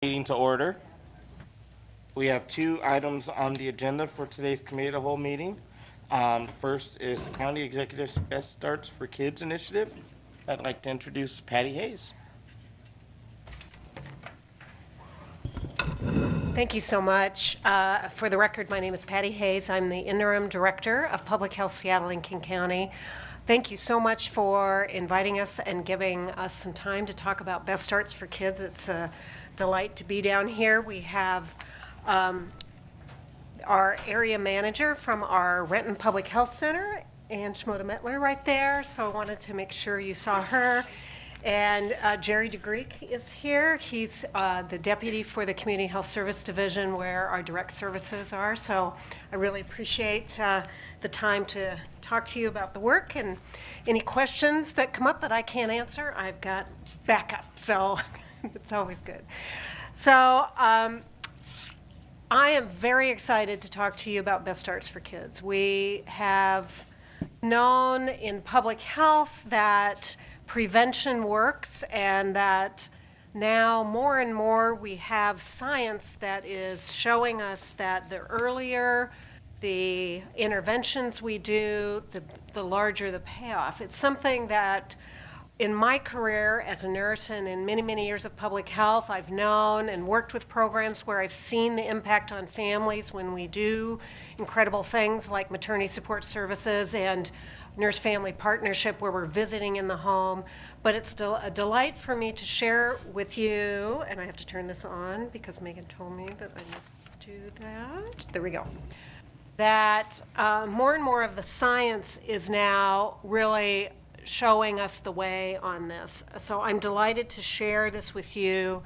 Meeting to order. We have two items on the agenda for today's committee of the whole meeting. First is the County Executive's Best Starts for Kids initiative. I'd like to introduce Patty Hayes. Thank you so much. For the record, my name is Patty Hayes. I'm the Interim Director of Public Health Seattle and King County. Thank you so much for inviting us and giving us some time to talk about Best Starts for Kids. It's a delight to be down here. We have our area manager from our Renton Public Health Center, Ann Schmoda-Mettler, right there. So I wanted to make sure you saw her. And Jerry DeGreek is here. He's the deputy for the Community Health Service Division where our direct services are. So I really appreciate the time to talk to you about the work, and any questions that come up that I can't answer, I've got backup. So it's always good. So I am very excited to talk to you about Best Starts for Kids. We have known in public health that prevention works, and that now more and more we have science that is showing us that the earlier the interventions we do, the larger the payoff. It's something that in my career as a nurse and in many, many years of public health, I've known and worked with programs where I've seen the impact on families when we do incredible things like maternity support services and nurse-family partnership where we're visiting in the home. But it's still a delight for me to share with you, and I have to turn this on because Megan told me that I need to do that. There we go. That more and more of the science is now really showing us the way on this. So I'm delighted to share this with you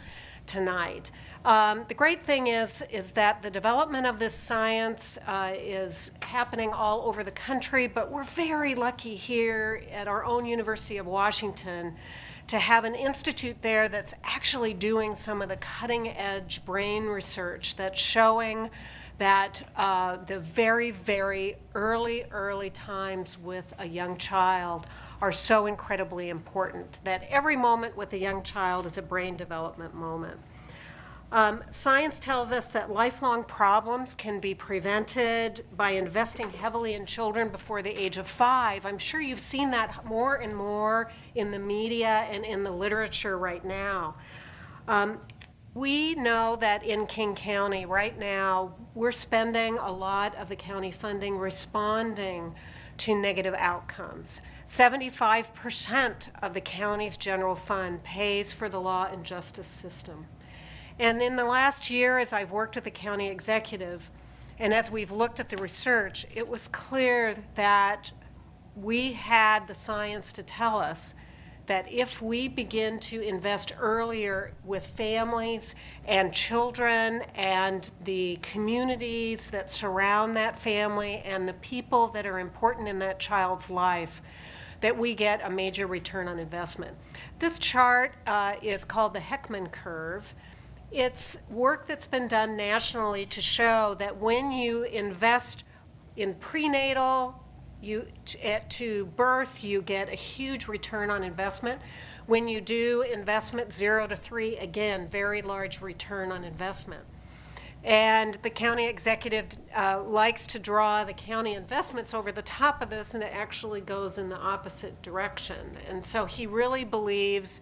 tonight. The great thing is that the development of this science is happening all over the country, but we're very lucky here at our own University of Washington to have an institute there that's actually doing some of the cutting edge brain research that's showing that the very, very early times with a young child are so incredibly important, that every moment with a young child is a brain development moment. Science tells us that lifelong problems can be prevented by investing heavily in children before the age of 5. I'm sure you've seen that more and more in the media and in the literature right now. We know that in King County right now, we're spending a lot of the county funding responding to negative outcomes. 75% of the county's general fund pays for the law and justice system. And in the last year, as I've worked with the county executive, and as we've looked at the research, it was clear that we had the science to tell us that if we begin to invest earlier with families and children and the communities that surround that family and the people that are important in that child's life, that we get a major return on investment. This chart is called the Heckman curve. It's work that's been done nationally to show that when you invest in prenatal, to birth, you get a huge return on investment. When you do investment 0 to 3, again, very large return on investment. And the county executive likes to draw the county investments over the top of this, and it actually goes in the opposite direction. And so he really believes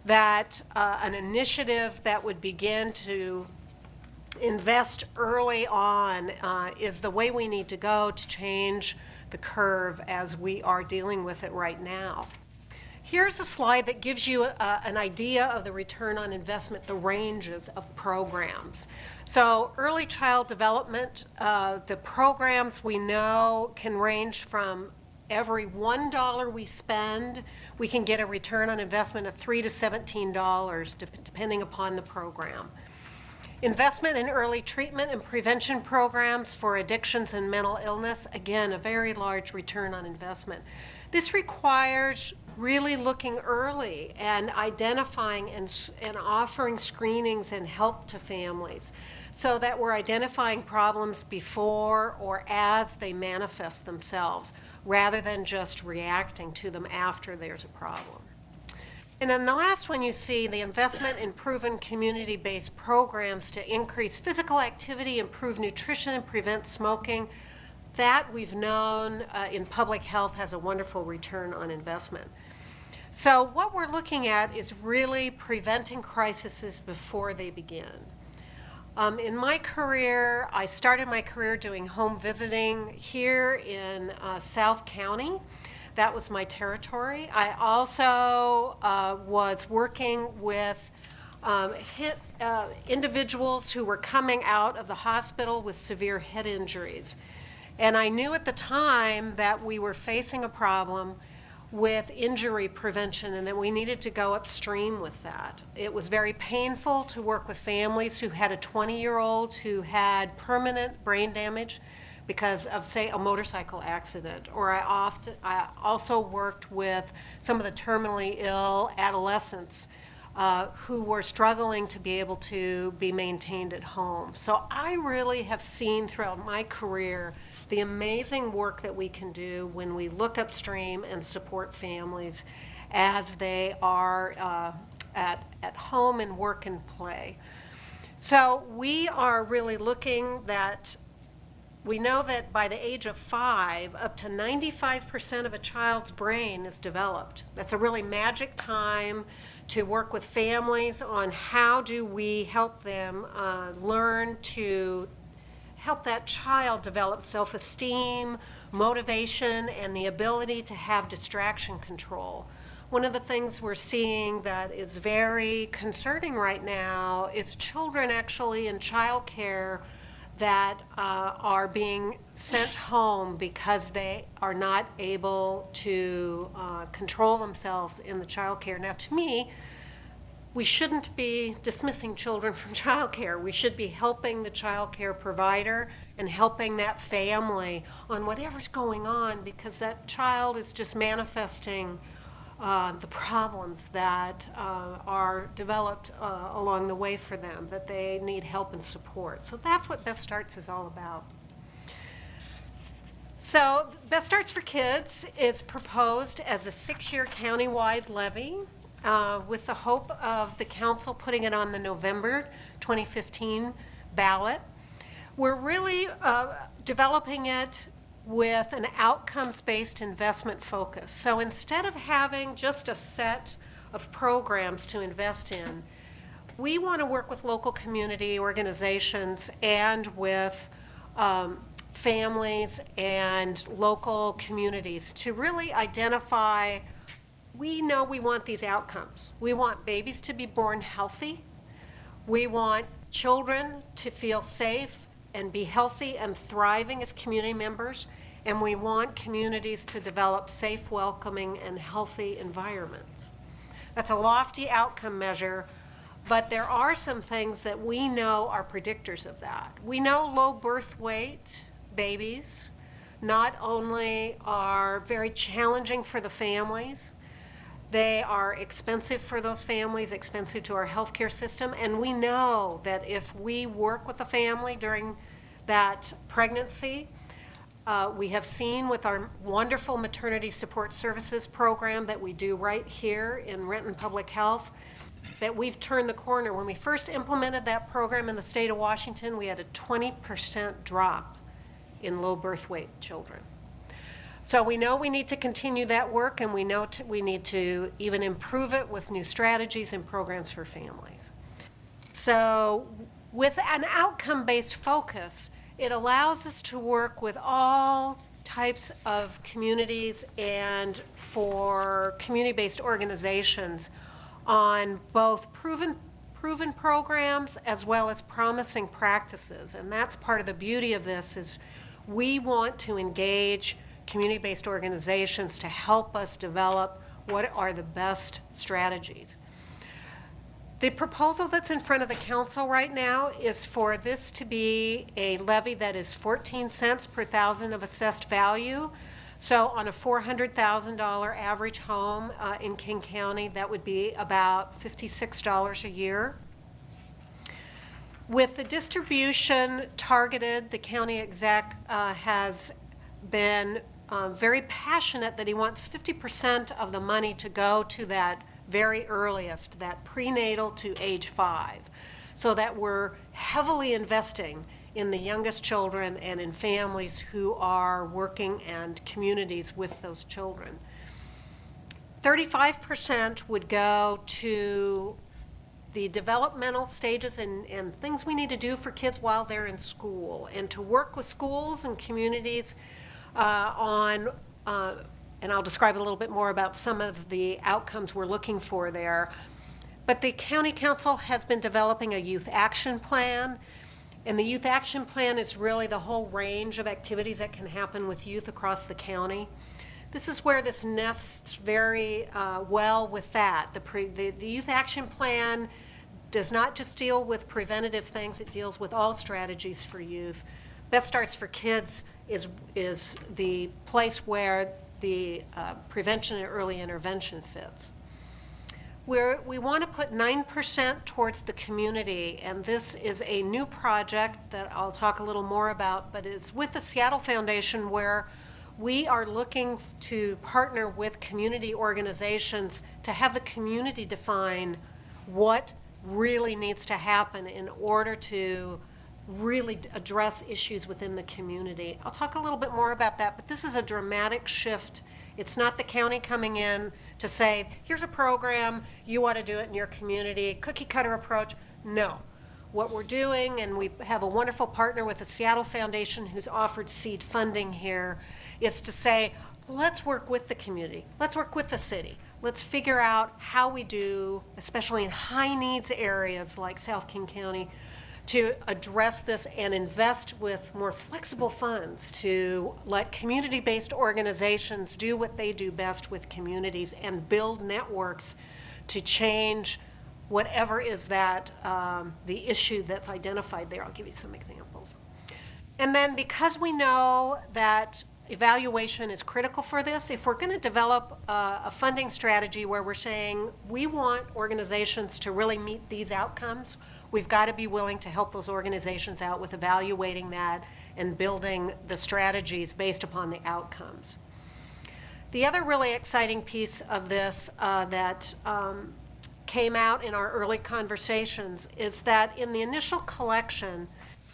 that an initiative that would begin to invest early on is the way we need to go to change the curve as we are dealing with it right now. Here's a slide that gives you an idea of the return on investment, the ranges of programs. So early child development, the programs we know can range from every $1 we spend, we can get a return on investment of $3 to $17, depending upon the program. Investment in early treatment and prevention programs for addictions and mental illness, again, a very large return on investment. This requires really looking early and identifying and offering screenings and help to families so that we're identifying problems before or as they manifest themselves rather than just reacting to them after there's a problem. And then the last one you see, the investment in proven community-based programs to increase physical activity, improve nutrition, and prevent smoking. That we've known in public health has a wonderful return on investment. So what we're looking at is really preventing crises before they begin. In my career, I started my career doing home visiting here in South County. That was my territory. I also was working with individuals who were coming out of the hospital with severe head injuries. And I knew at the time that we were facing a problem with injury prevention and that we needed to go upstream with that. It was very painful to work with families who had a 20-year-old who had permanent brain damage because of, say, a motorcycle accident. Or I also worked with some of the terminally ill adolescents who were struggling to be able to be maintained at home. So I really have seen throughout my career the amazing work that we can do when we look upstream and support families as they are at home and work and play. So we are really looking that we know that by the age of 5, up to 95% of a child's brain is developed. That's a really magic time to work with families on how do we help them learn to help that child develop self-esteem, motivation, and the ability to have distraction control. One of the things we're seeing that is very concerning right now is children actually in childcare that are being sent home because they are not able to control themselves in the childcare. Now, to me, we shouldn't be dismissing children from childcare. We should be helping the childcare provider and helping that family on whatever's going on, because that child is just manifesting the problems that are developed along the way for them, that they need help and support. So that's what Best Starts is all about. So Best Starts for Kids is proposed as a 6-year countywide levy with the hope of the council putting it on the November 2015 ballot. We're really developing it with an outcomes-based investment focus. So instead of having just a set of programs to invest in, we want to work with local community organizations and with families and local communities to really identify, we know we want these outcomes. We want babies to be born healthy. We want children to feel safe and be healthy and thriving as community members, and we want communities to develop safe, welcoming, and healthy environments. That's a lofty outcome measure, but there are some things that we know are predictors of that. We know low birth weight babies not only are very challenging for the families, they are expensive for those families, expensive to our healthcare system, and we know that if we work with the family during that pregnancy, we have seen with our wonderful maternity support services program that we do right here in Renton Public Health, that we've turned the corner. When we first implemented that program in the state of Washington, we had a 20% drop in low birth weight children. So we know we need to continue that work, and we know we need to even improve it with new strategies and programs for families. So with an outcome-based focus, it allows us to work with all types of communities and for community-based organizations on both proven programs as well as promising practices. And that's part of the beauty of this is we want to engage community-based organizations to help us develop what are the best strategies. The proposal that's in front of the council right now is for this to be a levy that is 14 cents per thousand of assessed value. So on a $400,000 average home in King County, that would be about $56 a year. With the distribution targeted, the county exec has been very passionate that he wants 50% of the money to go to that very earliest, that prenatal to age 5, so that we're heavily investing in the youngest children and in families who are working and communities with those children. 35% would go to the developmental stages and things we need to do for kids while they're in school, and to work with schools and communities on, and I'll describe a little bit more about some of the outcomes we're looking for there. But the County Council has been developing a youth action plan, and the youth action plan is really the whole range of activities that can happen with youth across the county. This is where this nests very well with that. The youth action plan does not just deal with preventative things, it deals with all strategies for youth. Best Starts for Kids is the place where the prevention and early intervention fits. We want to put 9% towards the community, and this is a new project that I'll talk a little more about, but it's with the Seattle Foundation, where we are looking to partner with community organizations to have the community define what really needs to happen in order to really address issues within the community. I'll talk a little bit more about that, but this is a dramatic shift. It's not the county coming in to say, here's a program, you ought to do it in your community, cookie cutter approach. No. What we're doing, and we have a wonderful partner with the Seattle Foundation who's offered seed funding here, is to say, let's work with the community, let's work with the city, let's figure out how we do, especially in high needs areas like South King County, to address this and invest with more flexible funds to let community-based organizations do what they do best with communities and build networks to change whatever is that the issue that's identified there. I'll give you some examples. And then because we know that evaluation is critical for this, if we're going to develop a funding strategy where we're saying we want organizations to really meet these outcomes, we've got to be willing to help those organizations out with evaluating that and building the strategies based upon the outcomes. The other really exciting piece of this that came out in our early conversations is that in the initial collection,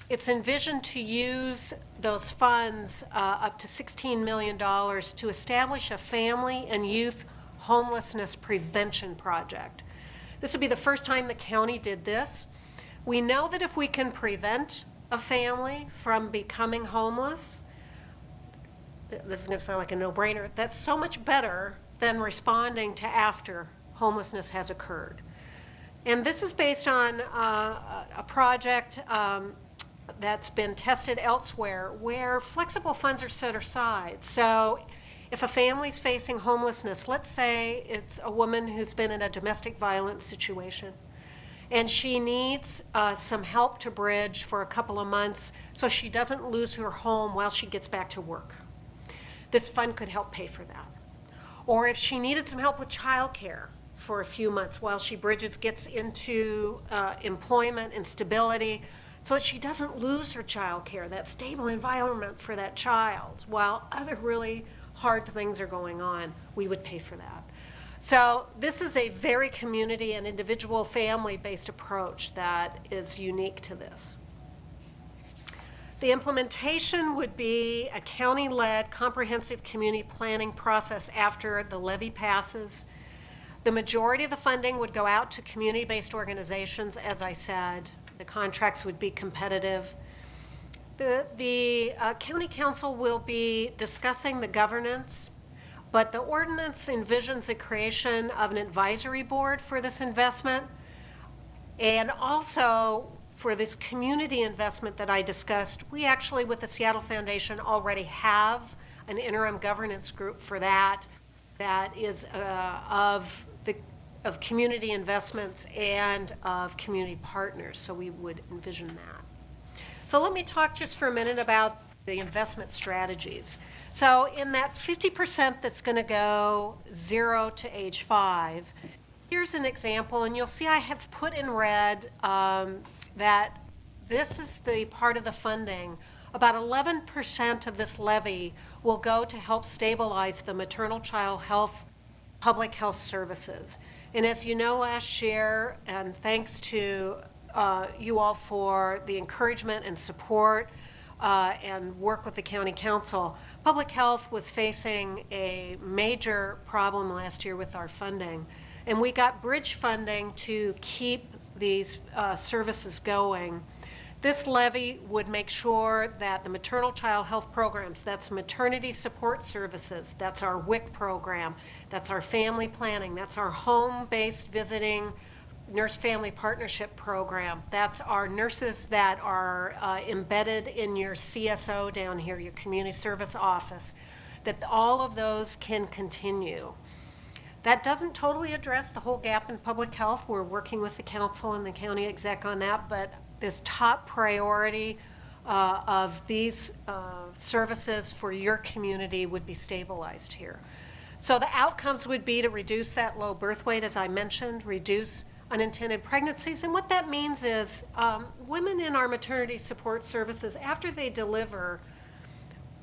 it's envisioned to use those funds up to $16 million to establish a family and youth homelessness prevention project. This would be the first time the county did this. We know that if we can prevent a family from becoming homeless, this is going to sound like a no-brainer, that's so much better than responding to after homelessness has occurred. And this is based on a project that's been tested elsewhere where flexible funds are set aside. So if a family's facing homelessness, let's say it's a woman who's been in a domestic violence situation, and she needs some help to bridge for a couple of months so she doesn't lose her home while she gets back to work. This fund could help pay for that. Or if she needed some help with childcare for a few months while she gets into employment and stability so that she doesn't lose her childcare, that stable environment for that child, while other really hard things are going on, we would pay for that. So this is a very community and individual family-based approach that is unique to this. The implementation would be a county-led comprehensive community planning process after the levy passes. The majority of the funding would go out to community-based organizations, as I said. The contracts would be competitive. The county council will be discussing the governance, but the ordinance envisions the creation of an advisory board for this investment, and also for this community investment that I discussed. We actually, with the Seattle Foundation, already have an interim governance group for that is of community investments and of community partners, so we would envision that. So let me talk just for a minute about the investment strategies. So in that 50% that's going to go 0 to age 5, here's an example, and you'll see I have put in red that this is the part of the funding. About 11% of this levy will go to help stabilize the maternal child health, public health services. And as you know, last year, and thanks to you all for the encouragement and support and work with the county council, public health was facing a major problem last year with our funding. And we got bridge funding to keep these services going. This levy would make sure that the maternal child health programs, that's maternity support services, that's our WIC program, that's our family planning, that's our home-based visiting nurse family partnership program, that's our nurses that are embedded in your CSO down here, your community service office, that all of those can continue. That doesn't totally address the whole gap in public health. We're working with the council and the county exec on that, but this top priority of these services for your community would be stabilized here. So the outcomes would be to reduce that low birth weight, as I mentioned, reduce unintended pregnancies. And what that means is women in our maternity support services, after they deliver,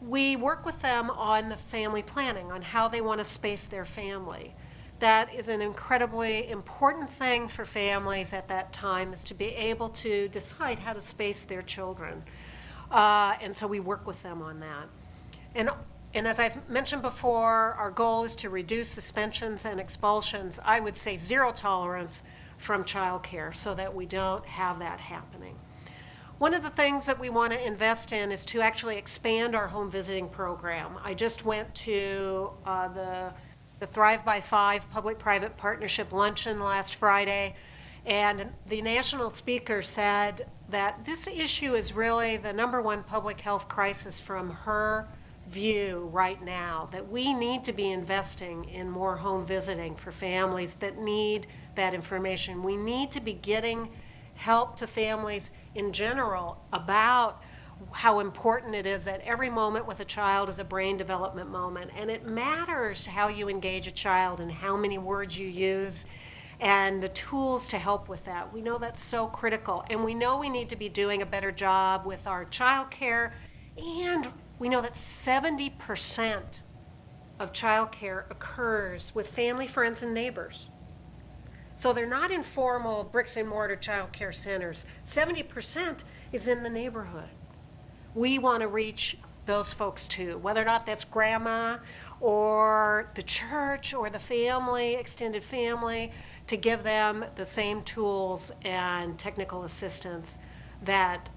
we work with them on the family planning, on how they want to space their family. That is an incredibly important thing for families at that time, is to be able to decide how to space their children. And so we work with them on that. And as I've mentioned before, our goal is to reduce suspensions and expulsions. I would say zero tolerance from childcare so that we don't have that happening. One of the things that we want to invest in is to actually expand our home visiting program. I just went to the Thrive by Five public-private partnership luncheon last Friday, and the national speaker said that this issue is really the #1 public health crisis from her view right now, that we need to be investing in more home visiting for families that need that information. We need to be getting help to families in general about how important it is that every moment with a child is a brain development moment. And it matters how you engage a child and how many words you use and the tools to help with that. We know that's so critical. And we know we need to be doing a better job with our child care. And we know that 70% of child care occurs with family, friends, and neighbors. So they're not informal bricks and mortar child care centers. 70% is in the neighborhood. We want to reach those folks too, whether or not that's grandma or the church or the family, extended family, to give them the same tools and technical assistance that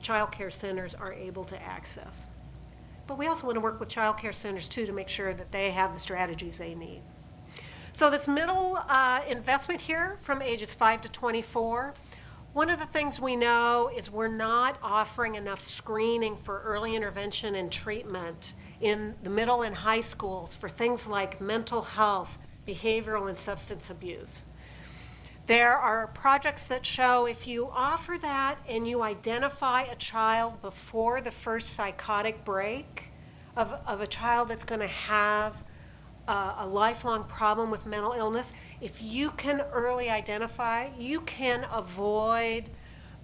child care centers are able to access. But we also want to work with child care centers too to make sure that they have the strategies they need. So this middle investment here from ages 5 to 24, one of the things we know is we're not offering enough screening for early intervention and treatment in the middle and high schools for things like mental health, behavioral, and substance abuse. There are projects that show if you offer that and you identify a child before the first psychotic break of a child that's going to have a lifelong problem with mental illness, if you can early identify, you can avoid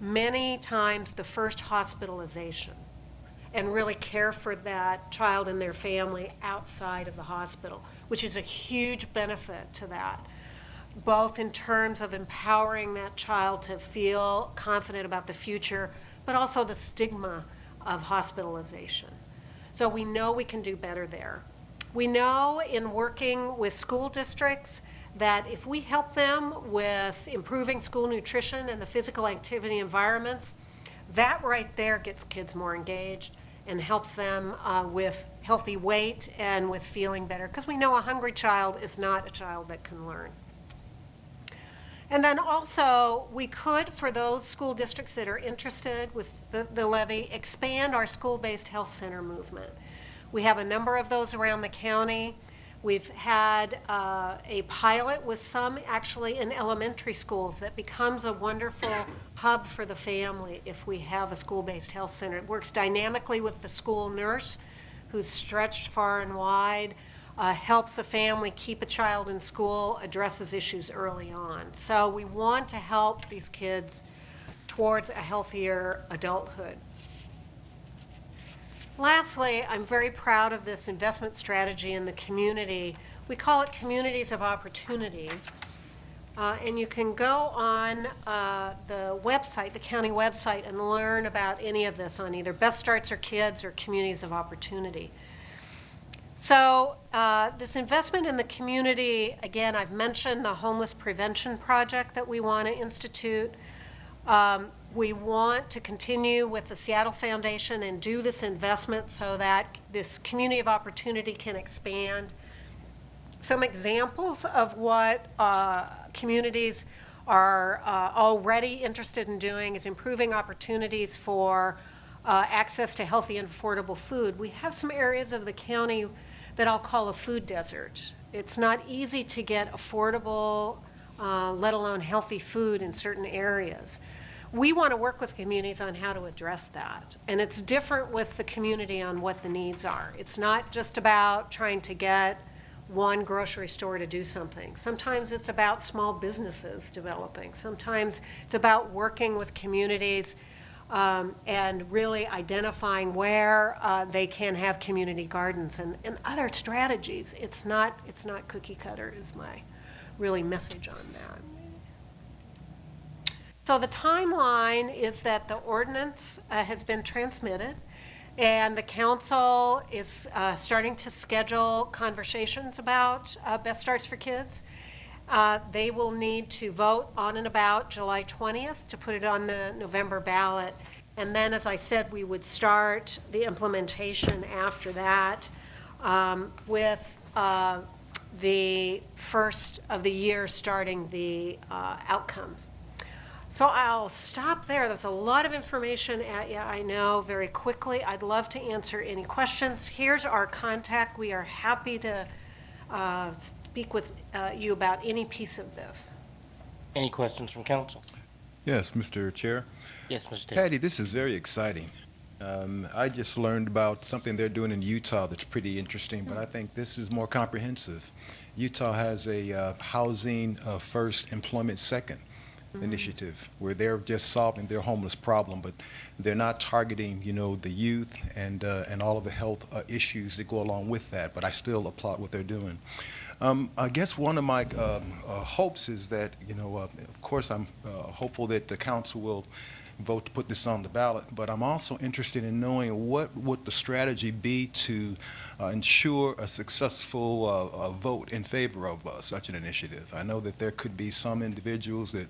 many times the first hospitalization and really care for that child and their family outside of the hospital, which is a huge benefit to that, both in terms of empowering that child to feel confident about the future, but also the stigma of hospitalization. So we know we can do better there. We know in working with school districts that if we help them with improving school nutrition and the physical activity environments, that right there gets kids more engaged and helps them with healthy weight and with feeling better, because we know a hungry child is not a child that can learn. And then also, we could, for those school districts that are interested with the levy, expand our school-based health center movement. We have a number of those around the county. We've had a pilot with some actually in elementary schools that becomes a wonderful hub for the family if we have a school-based health center. It works dynamically with the school nurse who's stretched far and wide, helps the family keep a child in school, addresses issues early on. So we want to help these kids towards a healthier adulthood. Lastly, I'm very proud of this investment strategy in the community. We call it Communities of Opportunity. And you can go on the website, the county website, and learn about any of this on either Best Starts for Kids or Communities of Opportunity. So this investment in the community, again, I've mentioned the Homeless Prevention Project that we want to institute. We want to continue with the Seattle Foundation and do this investment so that this community of opportunity can expand. Some examples of what communities are already interested in doing is improving opportunities for access to healthy and affordable food. We have some areas of the county that I'll call a food desert. It's not easy to get affordable, let alone healthy food in certain areas. We want to work with communities on how to address that. And it's different with the community on what the needs are. It's not just about trying to get one grocery store to do something. Sometimes it's about small businesses developing. Sometimes it's about working with communities and really identifying where they can have community gardens and other strategies. It's not cookie cutter is my really message on that. So the timeline is that the ordinance has been transmitted, and the council is starting to schedule conversations about Best Starts for Kids. They will need to vote on and about July 20th to put it on the November ballot. And then, as I said, we would start the implementation after that with the first of the year starting the outcomes. So I'll stop there. There's a lot of information at you, I know, very quickly. I'd love to answer any questions. Here's our contact. We are happy to speak with you about any piece of this. Any questions from council? Yes, Mr. Chair. Yes, Mr. Taylor. Patty, this is very exciting. I just learned about something they're doing in Utah that's pretty interesting, but I think this is more comprehensive. Utah has a housing first, employment second initiative where they're just solving their homeless problem, but they're not targeting, the youth and all of the health issues that go along with that. But I still applaud what they're doing. I guess one of my hopes is that, of course, I'm hopeful that the council will vote to put this on the ballot, but I'm also interested in knowing what would the strategy be to ensure a successful vote in favor of such an initiative. I know that there could be some individuals that,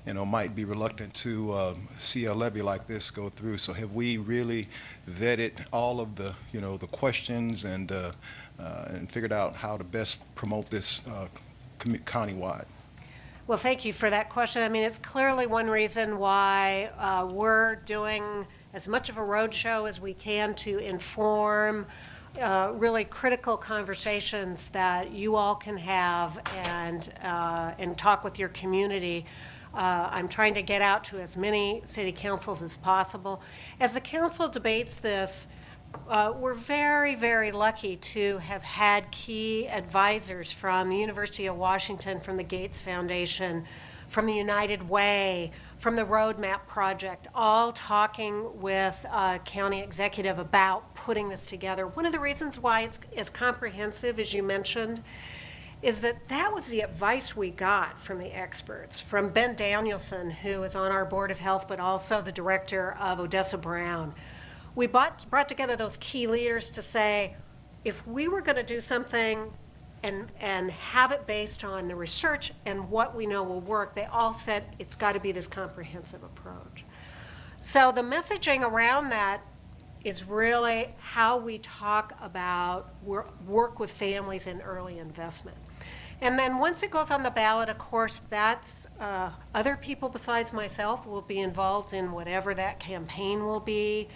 might be reluctant to see a levy like this go through. So have we really vetted all of the, the questions and figured out how to best promote this countywide? Well, thank you for that question. I mean, it's clearly one reason why we're doing as much of a roadshow as we can to inform really critical conversations that you all can have and talk with your community. I'm trying to get out to as many city councils as possible. As the council debates this, we're very, very lucky to have had key advisors from the University of Washington, from the Gates Foundation, from the United Way, from the Roadmap Project, all talking with county executive about putting this together. One of the reasons why it's as comprehensive as you mentioned is that was the advice we got from the experts, from Ben Danielson, who is on our Board of Health, but also the director of Odessa Brown. We brought together those key leaders to say, if we were going to do something and have it based on the research and what we know will work, they all said it's got to be this comprehensive approach. So the messaging around that is really how we talk about work with families and early investment. And then once it goes on the ballot, of course, that's other people besides myself will be involved in whatever that campaign will be.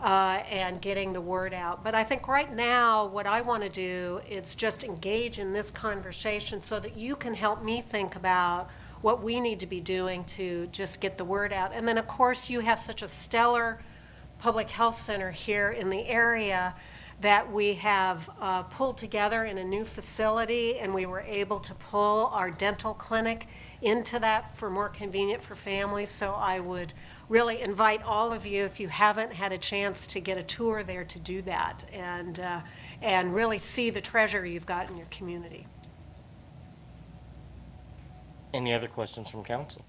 And getting the word out. But I think right now what I want to do is just engage in this conversation so that you can help me think about what we need to be doing to just get the word out. And then of course you have such a stellar public health center here in the area that we have pulled together in a new facility, and we were able to pull our dental clinic into that for more convenient for families. So I would really invite all of you, if you haven't had a chance to get a tour there, to do that and really see the treasure you've got in your community. Any other questions from council?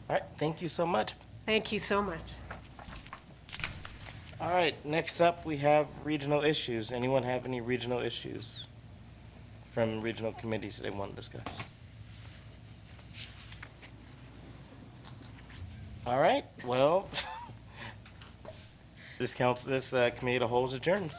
All right, thank you so much. Thank you so much. All right, next up, we have regional issues. Anyone have any regional issues from regional committees they want to discuss? All right, well, this committee of the whole is adjourned.